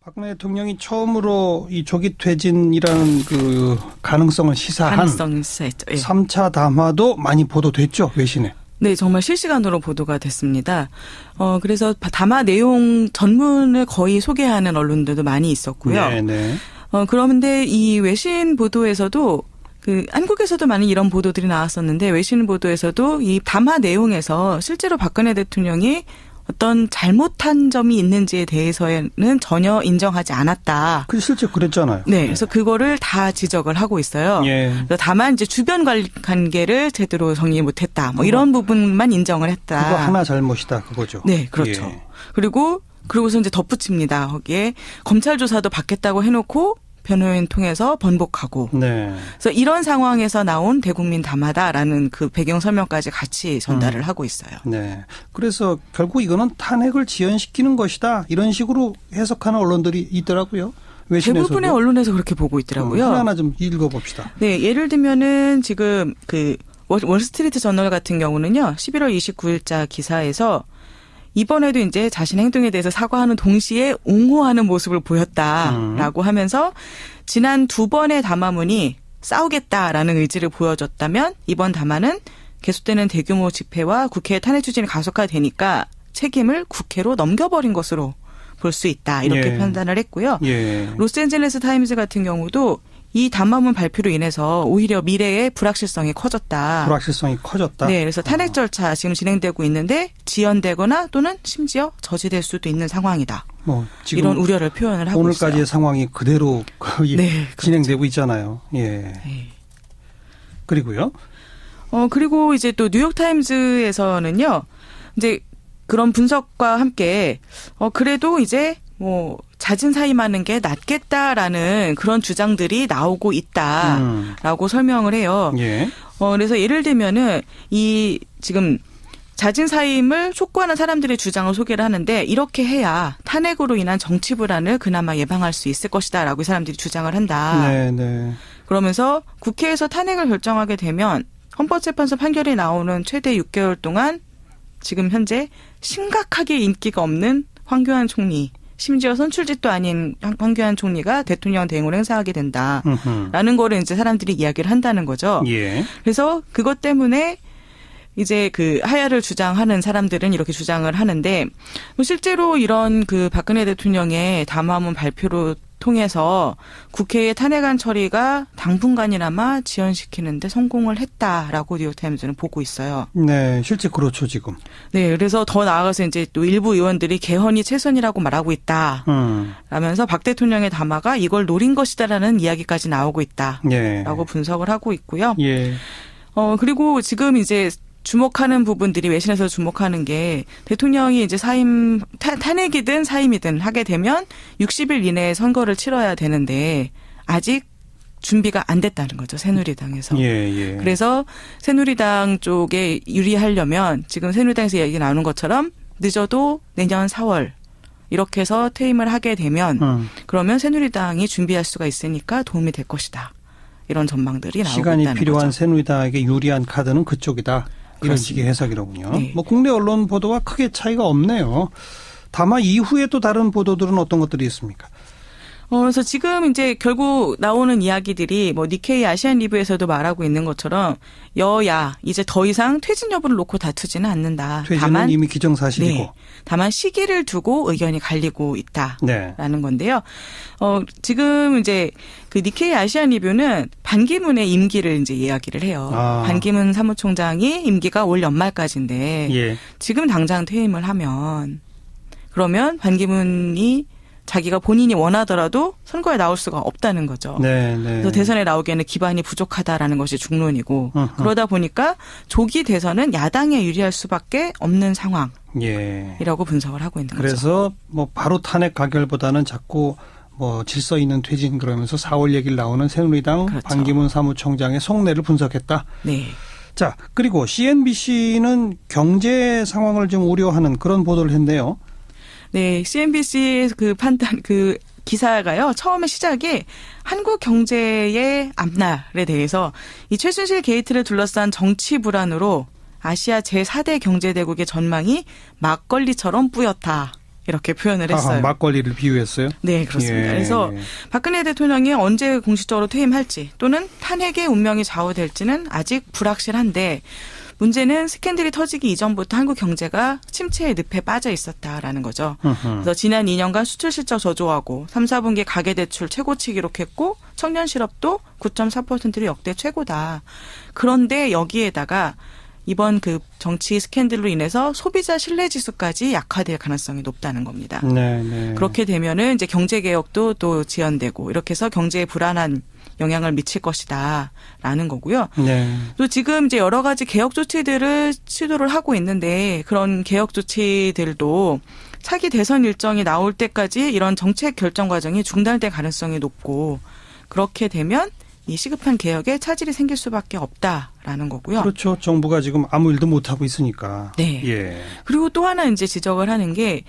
박근혜 대통령이 처음으로 이 조기 퇴진이라는 그 가능성을 시사한 3차 담화도 많이 보도됐죠, 외신에. 네, 정말 실시간으로 보도가 됐습니다. 그래서 담화 내용 전문을 거의 소개하는 언론들도 많이 있었고요. 네네. 그런데 이 외신 보도에서도 한국에서도 많은 이런 보도들이 나왔었는데 외신 보도에서도 이 담화 내용에서 실제로 박근혜 대통령이 어떤 잘못한 점이 있는지에 대해서는 전혀 인정하지 않았다. 실제 그랬잖아요. 네, 그래서 그거를 다 지적을 하고 있어요. 예. 다만 이제 주변 관계를 제대로 정리 못했다. 뭐 이런 부분만 인정을 했다. 그거 하나 잘못이다, 그거죠. 네, 그렇죠. 예. 그리고서 이제 덧붙입니다. 거기에 검찰 조사도 받겠다고 해놓고 변호인 통해서 번복하고. 네. 그래서 이런 상황에서 나온 대국민 담화다라는 그 배경 설명까지 같이 전달을 하고 있어요. 네. 그래서 결국 이거는 탄핵을 지연시키는 것이다. 이런 식으로 해석하는 언론들이 있더라고요. 외신에서도. 대부분의 언론에서 그렇게 보고 있더라고요. 하나하나 좀 읽어봅시다. 네, 예를 들면은 지금 월스트리트 저널 같은 경우는요, 11월 29일자 기사에서 이번에도 이제 자신의 행동에 대해서 사과하는 동시에 옹호하는 모습을 보였다라고 하면서 지난 2번의 담화문이 싸우겠다라는 의지를 보여줬다면 이번 담화는 계속되는 대규모 집회와 국회 탄핵 추진이 가속화되니까 책임을 국회로 넘겨버린 것으로 볼 수 있다. 이렇게 판단을 했고요. 예. 로스앤젤레스 타임즈 같은 경우도 이 담화문 발표로 인해서 오히려 미래의 불확실성이 커졌다. 네, 그래서 탄핵 절차 지금 진행되고 있는데 지연되거나 또는 심지어 저지될 수도 있는 상황이다. 지금 이런 우려를 표현을 하고 오늘까지의 있어요. 상황이 그대로 거의 네, 진행되고 있잖아요. 예. 네. 그리고요. 그리고 이제 또 뉴욕 타임즈에서는요. 이제 그런 분석과 함께 그래도 이제 잦은 사임하는 게 낫겠다라는 그런 주장들이 나오고 있다라고 설명을 해요. 예. 그래서 예를 들면은 이 지금 잦은 사임을 촉구하는 사람들의 주장을 소개를 하는데 이렇게 해야 탄핵으로 인한 정치 불안을 그나마 예방할 수 있을 것이다라고 이 사람들이 주장을 한다. 네, 네. 그러면서 국회에서 탄핵을 결정하게 되면 헌법재판소 판결이 나오는 최대 6개월 동안 지금 현재 심각하게 인기가 없는 황교안 총리, 심지어 선출직도 아닌 황교안 총리가 대통령 대행을 행사하게 된다라는 거를 이제 사람들이 이야기를 한다는 거죠. 예. 그래서 그것 때문에 이제 하야를 주장하는 사람들은 이렇게 주장을 하는데 실제로 이런 박근혜 대통령의 담화문 발표로 통해서 국회의 탄핵안 처리가 당분간이나마 지연시키는 데 성공을 했다라고 뉴욕타임즈는 보고 있어요. 네, 실제 그렇죠, 지금. 네, 그래서 더 나아가서 이제 또 일부 의원들이 개헌이 최선이라고 말하고 있다. 라면서 박 대통령의 담화가 이걸 노린 것이다라는 이야기까지 나오고 있다. 예. 라고 분석을 하고 있고요. 예. 그리고 지금 이제 주목하는 부분들이 외신에서 주목하는 게 대통령이 이제 탄핵이든 사임이든 하게 되면 60일 이내에 선거를 치러야 되는데 아직 준비가 안 됐다는 거죠. 새누리당에서. 예. 그래서 새누리당 쪽에 유리하려면 지금 새누리당에서 얘기 나오는 것처럼 늦어도 내년 4월 이렇게 해서 퇴임을 하게 되면 그러면 새누리당이 준비할 수가 있으니까 도움이 될 것이다. 이런 전망들이 나오고 있다는 거죠. 시간이 필요한 새누리당에게 유리한 카드는 그쪽이다. 이런 식의 해석이로군요. 네. 국내 언론 보도와 크게 차이가 없네요. 다만 이후에 또 다른 보도들은 어떤 것들이 있습니까? 그래서 지금 이제 결국 나오는 이야기들이 니케이 아시안 리뷰에서도 말하고 있는 것처럼 여야 이제 더 이상 퇴진 여부를 놓고 다투지는 않는다. 퇴진은 다만 이미 기정사실이고. 네, 다만 시기를 두고 의견이 갈리고 있다라는 네. 건데요. 지금 이제 니케이 아시안 리뷰는 반기문의 임기를 이제 이야기를 해요. 반기문 사무총장이 임기가 올 연말까지인데 예. 지금 당장 퇴임을 하면 그러면 반기문이 자기가 본인이 원하더라도 선거에 나올 수가 없다는 거죠. 네. 그래서 대선에 나오기에는 기반이 부족하다라는 것이 중론이고 그러다 보니까 조기 대선은 야당에 유리할 수밖에 없는 상황이라고 분석을 하고 있는 거죠. 그래서 바로 탄핵 가결보다는 자꾸 질서 있는 퇴진 그러면서 4월 얘기를 나오는 새누리당 그렇죠. 반기문 사무총장의 속내를 분석했다. 네. 자, 그리고 CNBC는 경제 상황을 좀 우려하는 그런 보도를 했네요. 네, CNBC의 기사가요. 처음에 시작이 한국 경제의 앞날에 대해서 이 최순실 게이트를 둘러싼 정치 불안으로 아시아 제4대 경제대국의 전망이 막걸리처럼 뿌옇다. 이렇게 표현을 했어요. 막걸리를 비유했어요? 네, 그렇습니다. 그래서 박근혜 대통령이 언제 공식적으로 퇴임할지 또는 탄핵의 운명이 좌우될지는 아직 불확실한데 문제는 스캔들이 터지기 이전부터 한국 경제가 침체의 늪에 빠져 있었다라는 거죠. 그래서 지난 2년간 수출 실적 저조하고 3, 4분기 가계대출 최고치 기록했고 청년 실업도 9.4%로 역대 최고다. 그런데 여기에다가 이번 그 정치 스캔들로 인해서 소비자 신뢰 지수까지 약화될 가능성이 높다는 겁니다. 네. 그렇게 되면은 이제 경제 개혁도 또 지연되고 이렇게 해서 경제에 불안한 영향을 미칠 것이다라는 거고요. 네. 또 지금 이제 여러 가지 개혁 조치들을 시도를 하고 있는데 그런 개혁 조치들도 차기 대선 일정이 나올 때까지 이런 정책 결정 과정이 중단될 가능성이 높고 그렇게 되면 이 시급한 개혁에 차질이 생길 수밖에 없다라는 거고요. 그렇죠. 정부가 지금 아무 일도 못 하고 있으니까. 네. 예. 그리고 또 하나 이제 지적을 하는 게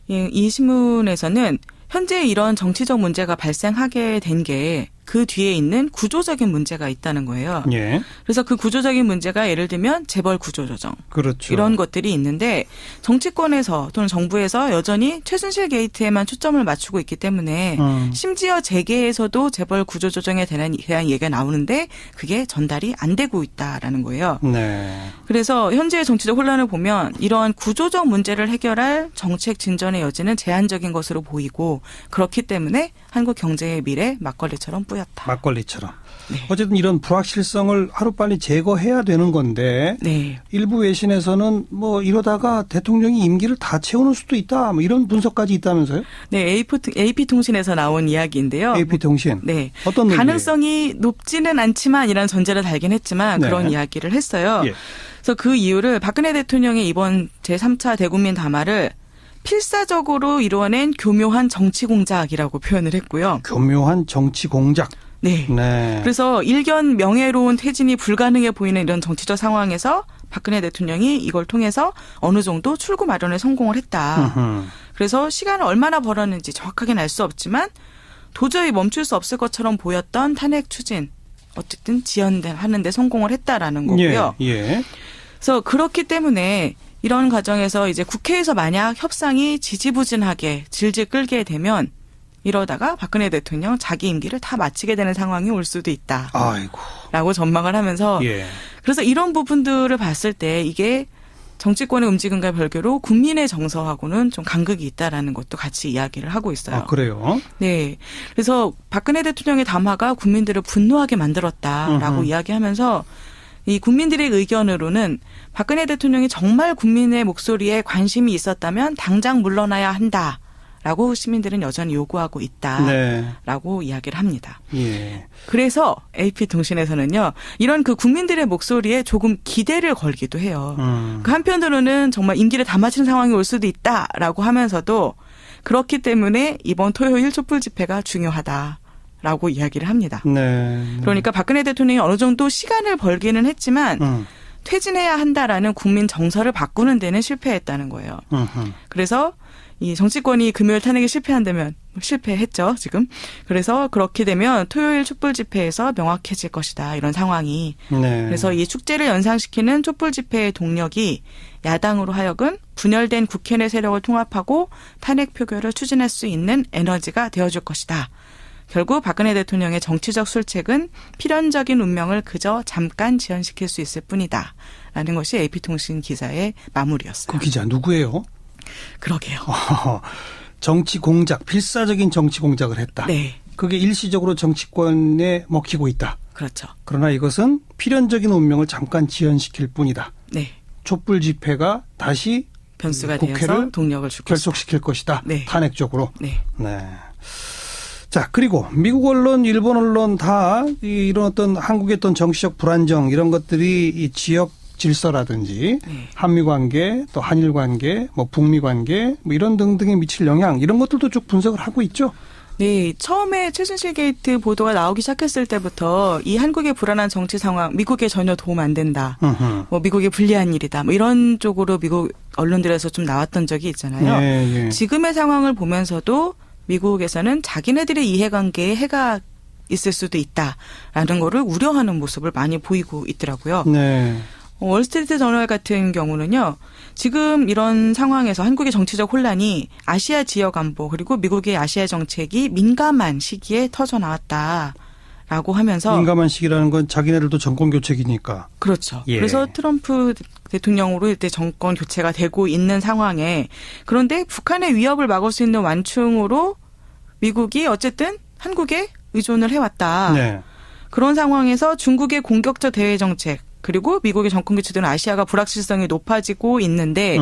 이 신문에서는 현재 이런 정치적 문제가 발생하게 된 게 그 뒤에 있는 구조적인 문제가 있다는 거예요. 예. 그래서 그 구조적인 문제가 예를 들면 재벌 구조 조정. 그렇죠. 이런 것들이 있는데 정치권에서 또는 정부에서 여전히 최순실 게이트에만 초점을 맞추고 있기 때문에 심지어 재계에서도 재벌 구조 조정에 대한 얘기가 나오는데 그게 전달이 안 되고 있다라는 거예요. 네. 그래서 현재의 정치적 혼란을 보면 이러한 구조적 문제를 해결할 정책 진전의 여지는 제한적인 것으로 보이고 그렇기 때문에 한국 경제의 미래 막걸리처럼 뿌였다. 막걸리처럼. 네. 어쨌든 이런 불확실성을 하루빨리 제거해야 되는 건데 네. 일부 외신에서는 뭐 이러다가 대통령이 임기를 다 채우는 수도 있다. 뭐 이런 분석까지 있다면서요? 네, AP통신에서 나온 이야기인데요. AP통신. 네. 어떤 가능성이 높지는 않지만 이라는 전제를 달긴 했지만 네. 그런 이야기를 했어요. 예. 그래서 그 이유를 박근혜 대통령의 이번 제3차 대국민 담화를 필사적으로 이루어낸 교묘한 정치 공작이라고 표현을 했고요. 교묘한 정치 공작. 네. 네. 그래서 일견 명예로운 퇴진이 불가능해 보이는 이런 정치적 상황에서 박근혜 대통령이 이걸 통해서 어느 정도 출구 마련에 성공을 했다. 그래서 시간을 얼마나 벌었는지 정확하게는 알 수 없지만 도저히 멈출 수 없을 것처럼 보였던 탄핵 추진 어쨌든 지연하는 데 성공을 했다라는 거고요. 예. 그래서 그렇기 때문에 이런 과정에서 이제 국회에서 만약 협상이 지지부진하게 질질 끌게 되면 이러다가 박근혜 대통령 자기 임기를 다 마치게 되는 상황이 올 수도 있다. 아이고. 라고 전망을 하면서 예. 그래서 이런 부분들을 봤을 때 이게 정치권의 움직임과 별개로 국민의 정서하고는 좀 간극이 있다라는 것도 같이 이야기를 하고 있어요. 아, 그래요? 네. 그래서 박근혜 대통령의 담화가 국민들을 분노하게 만들었다라고 이야기하면서 이 국민들의 의견으로는 박근혜 대통령이 정말 국민의 목소리에 관심이 있었다면 당장 물러나야 한다라고 시민들은 여전히 요구하고 있다라고 이야기를 합니다. 예. 그래서 AP통신에서는요. 이런 그 국민들의 목소리에 조금 기대를 걸기도 해요. 그 한편으로는 정말 임기를 다 마치는 상황이 올 수도 있다라고 하면서도 그렇기 때문에 이번 토요일 촛불 집회가 중요하다. 라고 이야기를 합니다. 네. 그러니까 박근혜 대통령이 어느 정도 시간을 벌기는 했지만 퇴진해야 한다라는 국민 정서를 바꾸는 데는 실패했다는 거예요. 그래서 이 정치권이 금요일 탄핵에 실패한다면 실패했죠, 지금. 그래서 그렇게 되면 토요일 촛불 집회에서 명확해질 것이다. 이런 상황이. 네. 그래서 이 축제를 연상시키는 촛불 집회의 동력이 야당으로 하여금 분열된 국회 내 세력을 통합하고 탄핵 표결을 추진할 수 있는 에너지가 되어줄 것이다. 결국 박근혜 대통령의 정치적 술책은 필연적인 운명을 그저 잠깐 지연시킬 수 있을 뿐이다. 라는 것이 AP통신 기사의 마무리였어요. 그 기자 누구예요? 그러게요. 정치 공작, 필사적인 정치 공작을 했다. 네. 그게 일시적으로 정치권에 먹히고 있다. 그렇죠. 그러나 이것은 필연적인 운명을 잠깐 지연시킬 뿐이다. 네. 촛불 집회가 다시 변수가 국회를 되어서 동력을 줄 결속시킬 것이다. 네. 탄핵적으로. 네. 네. 자, 그리고 미국 언론, 일본 언론 다 이런 어떤 한국의 어떤 정치적 불안정 이런 것들이 이 지역 질서라든지 한미 관계, 또 한일 관계, 뭐 북미 관계 뭐 이런 등등에 미칠 영향 이런 것들도 쭉 분석을 하고 있죠. 네, 처음에 최순실 게이트 보도가 나오기 시작했을 때부터 이 한국의 불안한 정치 상황, 미국에 전혀 도움 안 된다. 뭐 미국에 불리한 일이다. 뭐 이런 쪽으로 미국 언론들에서 좀 나왔던 적이 있잖아요. 예. 지금의 상황을 보면서도 미국에서는 자기네들의 이해관계에 해가 있을 수도 있다라는 거를 우려하는 모습을 많이 보이고 있더라고요. 네. 월스트리트 저널 같은 경우는요. 지금 이런 상황에서 한국의 정치적 혼란이 아시아 지역 안보 그리고 미국의 아시아 정책이 민감한 시기에 터져 나왔다라고 하면서 민감한 시기라는 건 자기네들도 정권 교체기니까. 그렇죠. 예. 그래서 트럼프 대통령으로 이때 정권 교체가 되고 있는 상황에 그런데 북한의 위협을 막을 수 있는 완충으로 미국이 어쨌든 한국에 의존을 해왔다. 네. 그런 상황에서 중국의 공격적 대외 정책 그리고 미국의 정권 교체된 아시아가 불확실성이 높아지고 있는데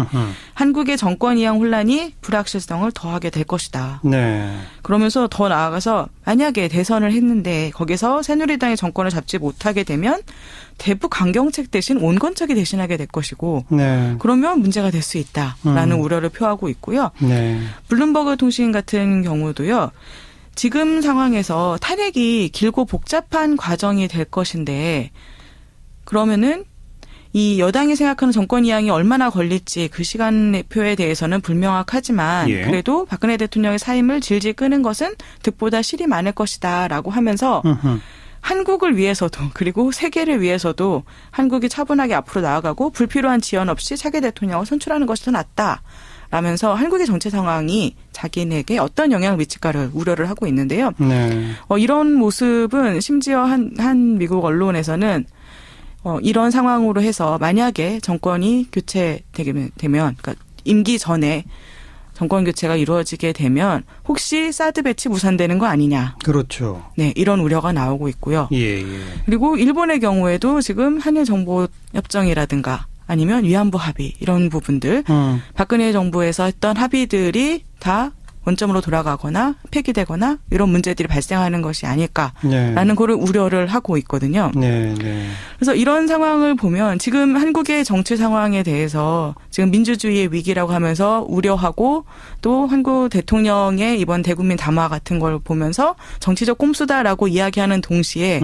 한국의 정권 이양 혼란이 불확실성을 더하게 될 것이다. 네. 그러면서 더 나아가서 만약에 대선을 했는데 거기서 새누리당이 정권을 잡지 못하게 되면 대북 강경책 대신 온건책이 대신하게 될 것이고 네. 그러면 문제가 될 수 있다라는 우려를 표하고 있고요. 네. 블룸버그 통신 같은 경우도요. 지금 상황에서 탄핵이 길고 복잡한 과정이 될 것인데 그러면은 이 여당이 생각하는 정권 이양이 얼마나 걸릴지 그 시간표에 대해서는 불명확하지만 예. 그래도 박근혜 대통령의 사임을 질질 끄는 것은 득보다 실이 많을 것이다라고 하면서 한국을 위해서도 그리고 세계를 위해서도 한국이 차분하게 앞으로 나아가고 불필요한 지연 없이 차기 대통령을 선출하는 것이 더 낫다. 라면서 한국의 정치 상황이 자기네에게 어떤 영향을 미칠까를 우려를 하고 있는데요. 네. 이런 모습은 심지어 한 미국 언론에서는 이런 상황으로 해서 만약에 정권이 교체되면 그러니까 임기 전에 정권 교체가 이루어지게 되면 혹시 사드 배치 무산되는 거 아니냐. 그렇죠. 네, 이런 우려가 나오고 있고요. 예, 예. 그리고 일본의 경우에도 지금 한일 정보 협정이라든가 아니면 위안부 합의 이런 부분들 박근혜 정부에서 했던 합의들이 다 원점으로 돌아가거나 폐기되거나 이런 문제들이 발생하는 것이 아닐까라는 네. 거를 우려를 하고 있거든요. 네, 네. 그래서 이런 상황을 보면 지금 한국의 정치 상황에 대해서 지금 민주주의의 위기라고 하면서 우려하고 또 한국 대통령의 이번 대국민 담화 같은 걸 보면서 정치적 꼼수다라고 이야기하는 동시에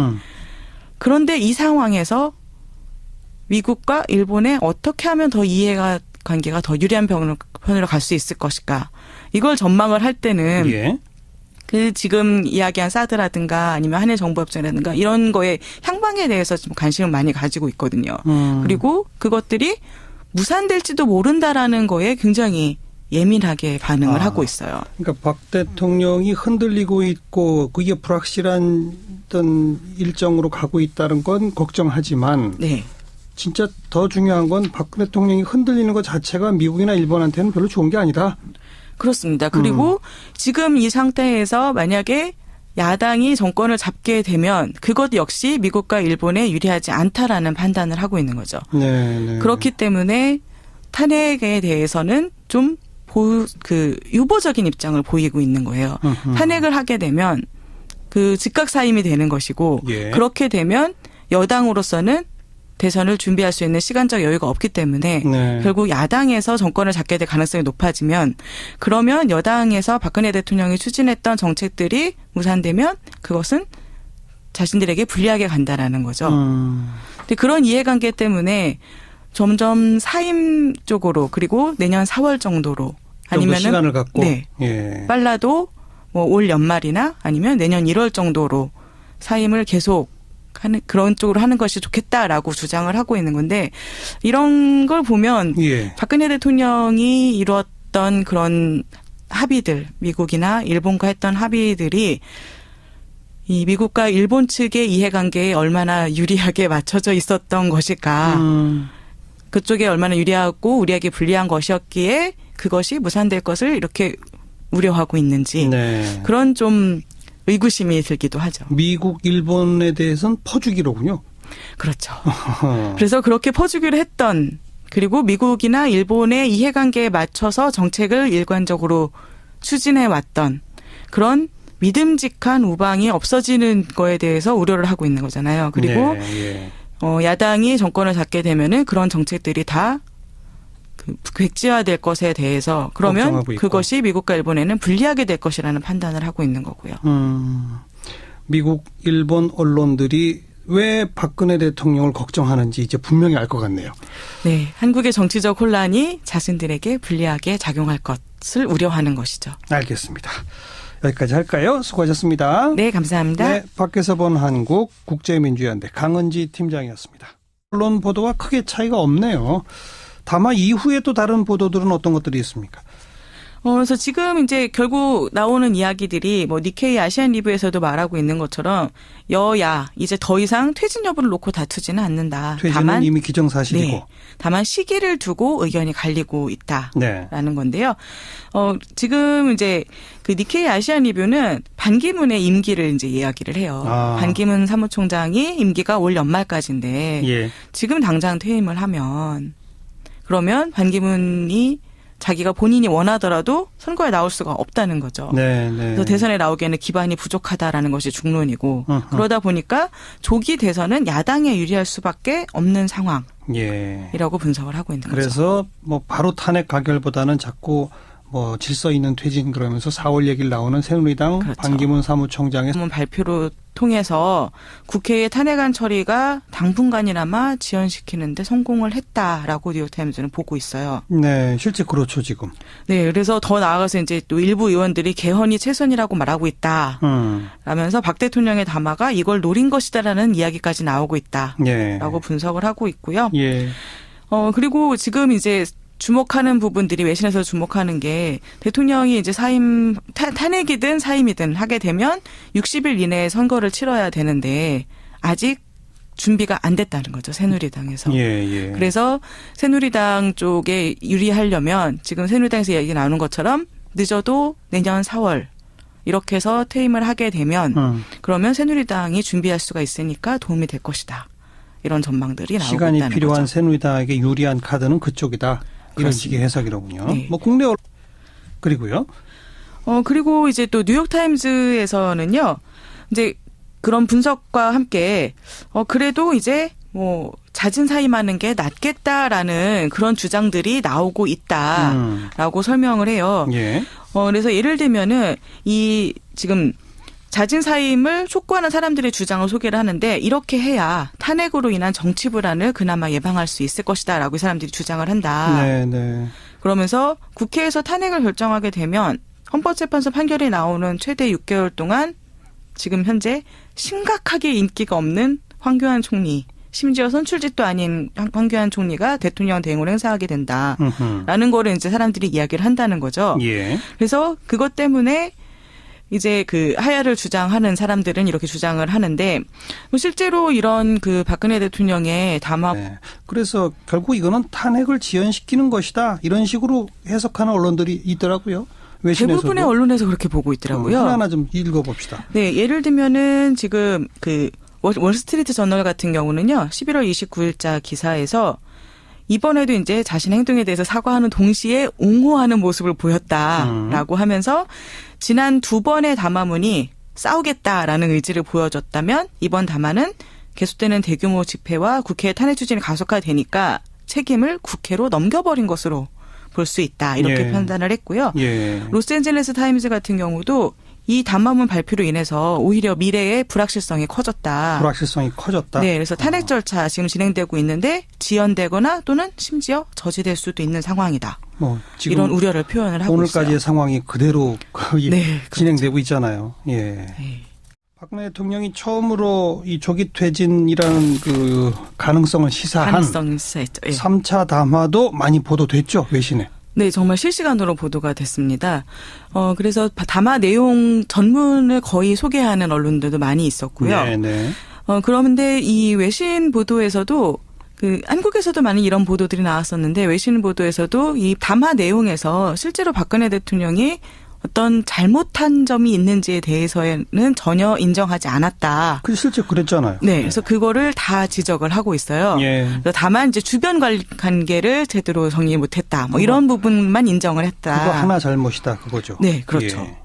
그런데 이 상황에서 미국과 일본에 어떻게 하면 더 이해가 관계가 더 유리한 편으로 갈 수 있을 것일까. 이걸 전망을 할 때는 예. 그 지금 이야기한 사드라든가 아니면 한일 정보협정이라든가 이런 거에 향방에 대해서 좀 관심을 많이 가지고 있거든요. 그리고 그것들이 무산될지도 모른다라는 거에 굉장히 예민하게 반응을 하고 있어요. 그러니까 박 대통령이 흔들리고 있고 그게 불확실한 어떤 일정으로 가고 있다는 건 걱정하지만 네. 진짜 더 중요한 건 박 대통령이 흔들리는 것 자체가 미국이나 일본한테는 별로 좋은 게 아니다. 그렇습니다. 그리고 지금 이 상태에서 만약에 야당이 정권을 잡게 되면 그것 역시 미국과 일본에 유리하지 않다라는 판단을 하고 있는 거죠. 네, 네. 그렇기 때문에 탄핵에 대해서는 좀 유보적인 입장을 보이고 있는 거예요. 탄핵을 하게 되면 그 즉각 사임이 되는 것이고 예. 그렇게 되면 여당으로서는 대선을 준비할 수 있는 시간적 여유가 없기 때문에 네. 결국 야당에서 정권을 잡게 될 가능성이 높아지면 그러면 여당에서 박근혜 대통령이 추진했던 정책들이 무산되면 그것은 자신들에게 불리하게 간다라는 거죠. 근데 그런 이해관계 때문에 점점 사임 쪽으로 그리고 내년 4월 정도로 아니면 시간을 갖고 네, 예. 빨라도 뭐 올 연말이나 아니면 내년 1월 정도로 사임을 계속 하는 그런 쪽으로 하는 것이 좋겠다라고 주장을 하고 있는 건데 이런 걸 보면 예. 박근혜 대통령이 이루었던 그런 합의들 미국이나 일본과 했던 합의들이 이 미국과 일본 측의 이해관계에 얼마나 유리하게 맞춰져 있었던 것일까. 그쪽에 얼마나 유리하고 우리에게 불리한 것이었기에 그것이 무산될 것을 이렇게 우려하고 있는지 네. 그런 좀 의구심이 들기도 하죠. 미국, 일본에 대해서는 퍼주기로군요. 그렇죠. 그래서 그렇게 퍼주기로 했던 그리고 미국이나 일본의 이해관계에 맞춰서 정책을 일관적으로 추진해 왔던 그런 믿음직한 우방이 없어지는 거에 대해서 우려를 하고 있는 거잖아요. 그리고 네, 야당이 정권을 잡게 되면은 그런 정책들이 다 백지화될 것에 대해서 그러면 그것이 미국과 일본에는 불리하게 될 것이라는 판단을 하고 있는 거고요. 미국, 일본 언론들이 왜 박근혜 대통령을 걱정하는지 이제 분명히 알 것 같네요. 네, 한국의 정치적 혼란이 자신들에게 불리하게 작용할 것을 우려하는 것이죠. 알겠습니다. 여기까지 할까요? 수고하셨습니다. 네, 감사합니다. 네, 밖에서 본 한국 국제민주연대 강은지 팀장이었습니다. 언론 보도와 크게 차이가 없네요. 다만 이후에 또 다른 보도들은 어떤 것들이 있습니까? 그래서 지금 이제 결국 나오는 이야기들이 뭐 니케이 아시안 리뷰에서도 말하고 있는 것처럼 여야 이제 더 이상 퇴진 여부를 놓고 다투지는 않는다. 퇴진은 다만 이미 기정사실이고. 네, 다만 시기를 두고 의견이 갈리고 있다라는 네. 건데요. 지금 이제 그 니케이 아시안 리뷰는 반기문의 임기를 이제 이야기를 해요. 아. 반기문 사무총장이 임기가 올 연말까지인데 예. 지금 당장 퇴임을 하면 그러면 반기문이 자기가 본인이 원하더라도 선거에 나올 수가 없다는 거죠. 네, 네. 그래서 대선에 나오기에는 기반이 부족하다라는 것이 중론이고 그러다 보니까 조기 대선은 야당에 유리할 수밖에 없는 상황이라고 예. 분석을 하고 있는 거죠. 그래서 뭐 바로 탄핵 가결보다는 자꾸 뭐 질서 있는 퇴진 그러면서 4월 얘기를 나오는 새누리당 그렇죠. 반기문 사무총장의 발표로 통해서 국회의 탄핵안 처리가 당분간이나마 지연시키는데 성공을 했다라고 뉴욕타임즈는 보고 있어요. 네, 실제 그렇죠 지금. 네, 그래서 더 나아가서 이제 또 일부 의원들이 개헌이 최선이라고 말하고 있다. 라면서 박 대통령의 담화가 이걸 노린 것이다라는 이야기까지 나오고 있다라고 예. 분석을 하고 있고요. 예. 그리고 지금 이제 주목하는 부분들이 외신에서 주목하는 게 대통령이 이제 탄핵이든 사임이든 하게 되면 60일 이내에 선거를 치러야 되는데 아직 준비가 안 됐다는 거죠. 새누리당에서. 예, 예. 그래서 새누리당 쪽에 유리하려면 지금 새누리당에서 얘기 나오는 것처럼 늦어도 내년 4월 이렇게 해서 퇴임을 하게 되면 그러면 새누리당이 준비할 수가 있으니까 도움이 될 것이다. 이런 전망들이 나오고 시간이 있다는 필요한 거죠. 새누리당에게 유리한 카드는 그쪽이다. 이런 그렇습니다. 식의 해석이로군요. 네. 뭐 국내 언론 그리고요. 그리고 이제 또 뉴욕타임즈에서는요, 이제 그런 분석과 함께, 그래도 이제 뭐, 잦은 사임하는 게 낫겠다라는 그런 주장들이 나오고 있다라고 설명을 해요. 예. 그래서 예를 들면은 이 지금 잦은 사임을 촉구하는 사람들의 주장을 소개를 하는데 이렇게 해야 탄핵으로 인한 정치 불안을 그나마 예방할 수 있을 것이다라고 이 사람들이 주장을 한다. 네, 네. 그러면서 국회에서 탄핵을 결정하게 되면 헌법재판소 판결이 나오는 최대 6개월 동안 지금 현재 심각하게 인기가 없는 황교안 총리, 심지어 선출직도 아닌 황교안 총리가 대통령 대행을 행사하게 된다라는 거를 이제 사람들이 이야기를 한다는 거죠. 예. 그래서 그것 때문에 이제 그 하야를 주장하는 사람들은 이렇게 주장을 하는데 실제로 이런 그 박근혜 대통령의 담화 네. 그래서 결국 이거는 탄핵을 지연시키는 것이다. 이런 식으로 해석하는 언론들이 있더라고요. 외신에서도. 대부분의 언론에서 그렇게 보고 있더라고요. 하나하나 좀 읽어봅시다. 네, 예를 들면은 지금 그 월스트리트 저널 같은 경우는요, 11월 29일자 기사에서 이번에도 이제 자신의 행동에 대해서 사과하는 동시에 옹호하는 모습을 보였다라고 하면서 지난 두 번의 담화문이 싸우겠다라는 의지를 보여줬다면 이번 담화는 계속되는 대규모 집회와 국회의 탄핵 추진이 가속화되니까 책임을 국회로 넘겨버린 것으로 볼 수 있다. 이렇게 예. 판단을 했고요. 예. 로스앤젤레스 타임즈 같은 경우도 이 담화문 발표로 인해서 오히려 미래의 불확실성이 커졌다. 불확실성이 커졌다. 네, 그래서 탄핵 절차 지금 진행되고 있는데 지연되거나 또는 심지어 저지될 수도 있는 상황이다. 뭐 지금 이런 우려를 표현을 하고 오늘까지의 있어요. 상황이 그대로 거의 네, 그렇죠. 진행되고 있잖아요. 예. 네. 박근혜 대통령이 처음으로 이 조기 퇴진이라는 그 가능성을 시사한 가능성이 있었죠. 예. 3차 담화도 많이 보도됐죠, 외신에. 네, 정말 실시간으로 보도가 됐습니다. 그래서 담화 내용 전문을 거의 소개하는 언론들도 많이 있었고요. 네, 네. 그런데 이 외신 보도에서도 한국에서도 많은 이런 보도들이 나왔었는데 외신 보도에서도 이 담화 내용에서 실제로 박근혜 대통령이 어떤 잘못한 점이 있는지에 대해서는 전혀 인정하지 않았다. 그 실제 그랬잖아요. 네, 그래서 그거를 다 지적을 하고 있어요. 예. 그래서 다만 이제 주변 관계를 제대로 정리 못했다. 뭐 이런 부분만 인정을 했다. 그거 하나 잘못이다, 그거죠. 네, 그렇죠. 예.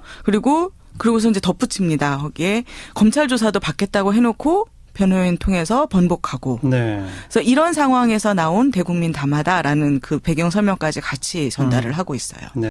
그리고서 이제 덧붙입니다. 거기에 검찰 조사도 받겠다고 해놓고 변호인 통해서 번복하고. 네. 그래서 이런 상황에서 나온 대국민 담화다라는 그 배경 설명까지 같이 전달을 하고 있어요. 네.